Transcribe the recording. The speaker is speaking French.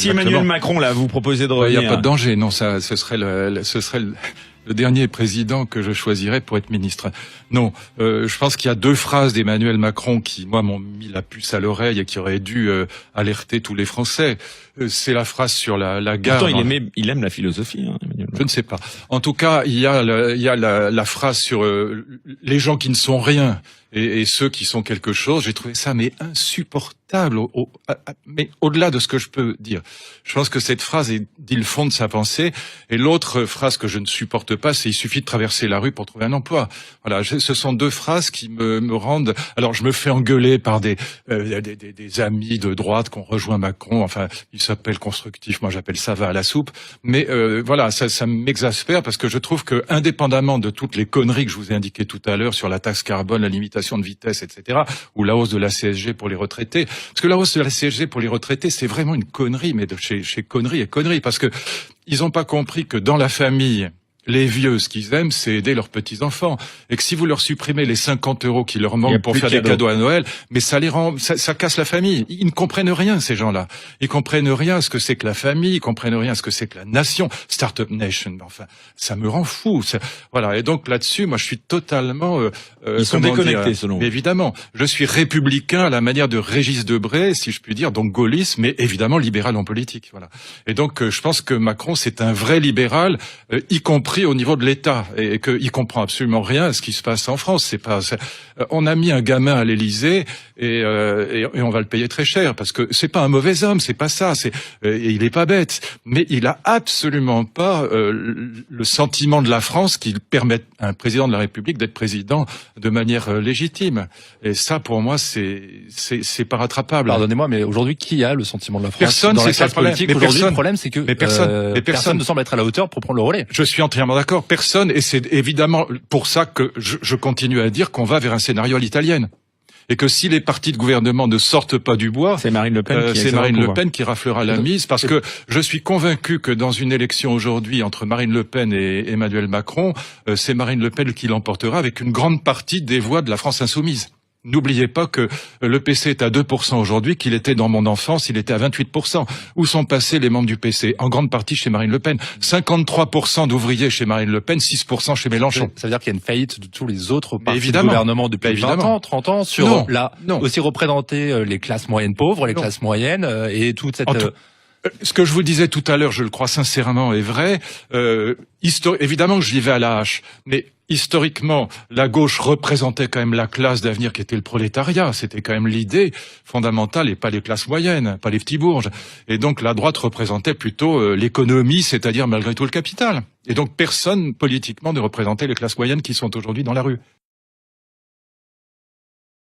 si Emmanuel Macron, là, vous proposez de revenir... Il n'y a pas de danger, non, ce serait le dernier président que je choisirais pour être ministre. Non, je pense qu'il y a deux phrases d'Emmanuel Macron qui, moi, m'ont mis la puce à l'oreille et qui auraient dû alerter tous les Français. C'est la phrase sur la gare. Pourtant, il aime la philosophie, hein, Emmanuel Macron. Je ne sais pas. En tout cas, il y a la phrase sur les gens qui ne sont rien et ceux qui sont quelque chose. J'ai trouvé ça mais insupportable, mais au-delà de ce que je peux dire. Je pense que cette phrase dit le fond de sa pensée. Et l'autre phrase que je ne supporte pas, c'est il suffit de traverser la rue pour trouver un emploi. Voilà, ce sont deux phrases qui me rendent. Alors je me fais engueuler par des amis de droite qui ont rejoint Macron. Enfin, ils s'appellent constructifs. Moi, j'appelle ça va à la soupe. Mais voilà, ça m'exaspère parce que je trouve que, indépendamment de toutes les conneries que je vous ai indiquées tout à l'heure sur la taxe carbone, la limitation de vitesse, etc., ou la hausse de la CSG pour les retraités, parce que la hausse de la CSG pour les retraités, c'est vraiment une connerie, mais de chez connerie et connerie, parce que ils n'ont pas compris que dans la famille, les vieux, ce qu'ils aiment, c'est aider leurs petits-enfants. Et que si vous leur supprimez les 50 € qui leur manquent pour faire des cadeaux à Noël, mais ça les rend, ça casse la famille. Ils ne comprennent rien, ces gens-là. Ils comprennent rien à ce que c'est que la famille, ils comprennent rien à ce que c'est que la nation. Startup Nation, enfin, ça me rend fou. Voilà. Et donc là-dessus, moi, je suis totalement... ils sont déconnectés, selon vous. Évidemment. Je suis républicain à la manière de Régis Debray, si je puis dire, donc gaulliste, mais évidemment libéral en politique. Voilà. Et donc, je pense que Macron, c'est un vrai libéral, y compris au niveau de l'État, et qu'il comprend absolument rien à ce qui se passe en France. On a mis un gamin à l'Élysée et on va le payer très cher parce que c'est pas un mauvais homme, c'est pas ça. Il est pas bête, mais il a absolument pas le sentiment de la France qui permet à un président de la République d'être président de manière légitime. Et ça, pour moi, c'est pas rattrapable. Pardonnez-moi, mais aujourd'hui, qui a le sentiment de la France personne, dans la classe politique? Aujourd'hui, le problème, c'est que personne ne semble être à la hauteur pour prendre le relais. Je suis entièrement d'accord, personne, et c'est évidemment pour ça que je continue à dire qu'on va vers un scénario à l'italienne. Et que si les partis de gouvernement ne sortent pas du bois, c'est Marine Le Pen qui raflera la mise, parce que je suis convaincu que dans une élection aujourd'hui entre Marine Le Pen et Emmanuel Macron, c'est Marine Le Pen qui l'emportera avec une grande partie des voix de la France insoumise. N'oubliez pas que le PC est à 2% aujourd'hui, qu'il était dans mon enfance, il était à 28%. Où sont passés les membres du PC? En grande partie chez Marine Le Pen. 53% d'ouvriers chez Marine Le Pen, 6% chez Mélenchon. Ça veut dire qu'il y a une faillite de tous les autres partis de gouvernement depuis 20 ans, 30 ans, sur aussi représenter les classes moyennes pauvres, les classes moyennes, et toute cette... Ce que je vous disais tout à l'heure, je le crois sincèrement, est vrai. Évidemment que j'y vais à la hache, mais historiquement, la gauche représentait quand même la classe d'avenir qui était le prolétariat. C'était quand même l'idée fondamentale, et pas les classes moyennes, pas les petits bourges. Et donc la droite représentait plutôt l'économie, c'est-à-dire malgré tout le capital. Et donc personne politiquement ne représentait les classes moyennes qui sont aujourd'hui dans la rue.